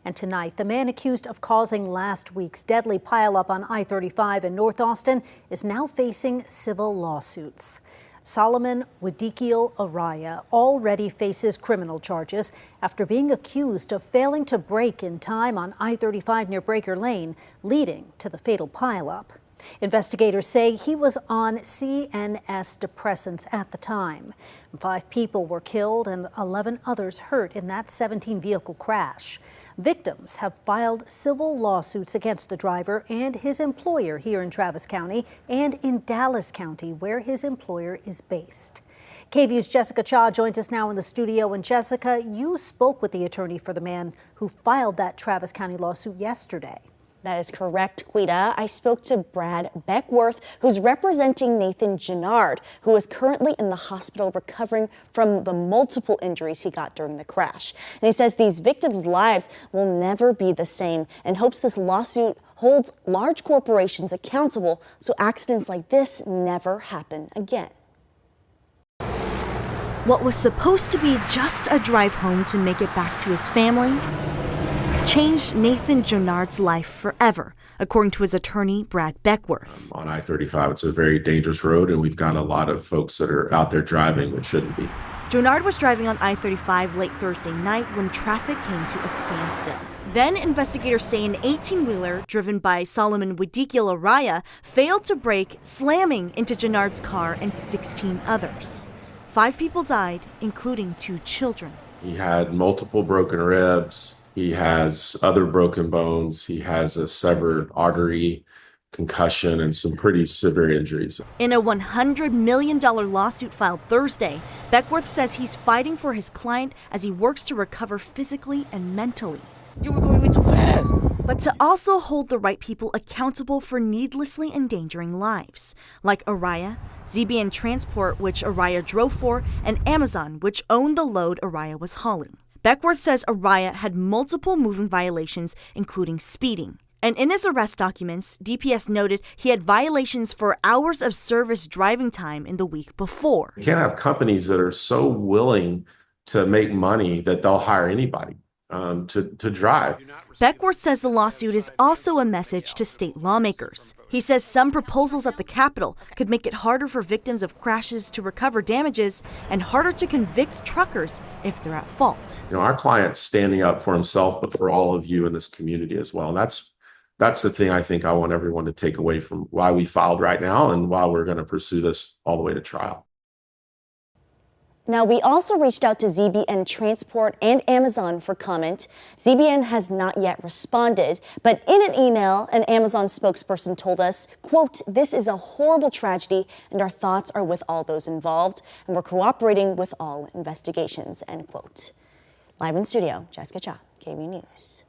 And tonight, the man accused of causing last week's deadly pileup on I-35 in North Austin is now facing civil lawsuits. Solomon Wadikiel Araya already faces criminal charges after being accused of failing to brake in time on I-35 near Breaker Lane, leading to the fatal pileup. Investigators say he was on CNS depressants at the time. 5 people were killed and 11 others hurt in that 17-vehicle crash. Victims have filed civil lawsuits against the driver and his employer here in Travis County and in Dallas County, where his employer is based. KVUE's Jessica Cha joins us now in the studio. And Jessica, you spoke with the attorney for the man who filed that Travis County lawsuit yesterday. That is correct, Quita. I spoke to Brad Beckworth, who's representing Nathan Gennard, who is currently in the hospital recovering from the multiple injuries he got during the crash. And he says these victims' lives will never be the same and hopes this lawsuit holds large corporations accountable so accidents like this never happen again. What was supposed to be just a drive home to make it back to his family changed Nathan Gennard's life forever, according to his attorney, Brad Beckworth. On I-35, it's a very dangerous road, and we've got a lot of folks that are out there driving that shouldn't be. Gennard was driving on I-35 late Thursday night when traffic came to a standstill. Then investigators say an 18-wheeler driven by Solomon Wadikiel Araya failed to brake, slamming into Gennard's car and 16 others. 5 people died, including 2 children. He had multiple broken ribs. He has other broken bones. He has a severed artery, concussion, and some pretty severe injuries. In a $100 million lawsuit filed Thursday, Beckworth says he's fighting for his client as he works to recover physically and mentally. You were going way too fast. But to also hold the right people accountable for needlessly endangering lives, like Araya, ZBN Transport, which Araya drove for, and Amazon, which owned the load Araya was hauling. Beckworth says Araya had multiple moving violations, including speeding. And in his arrest documents, DPS noted he had violations for hours of service driving time in the week before. You can't have companies that are so willing to make money that they'll hire anybody to drive. Beckworth says the lawsuit is also a message to state lawmakers. He says some proposals at the Capitol could make it harder for victims of crashes to recover damages and harder to convict truckers if they're at fault. You know, our client's standing up for himself, but for all of you in this community as well. And that's the thing I think I want everyone to take away from why we filed right now and why we're going to pursue this all the way to trial. Now, we also reached out to ZBN Transport and Amazon for comment. ZBN has not yet responded, but in an email, an Amazon spokesperson told us, quote, "This is a horrible tragedy and our thoughts are with all those involved and we're cooperating with all investigations," end quote. Live in studio, Jessica Cha, KVUE News.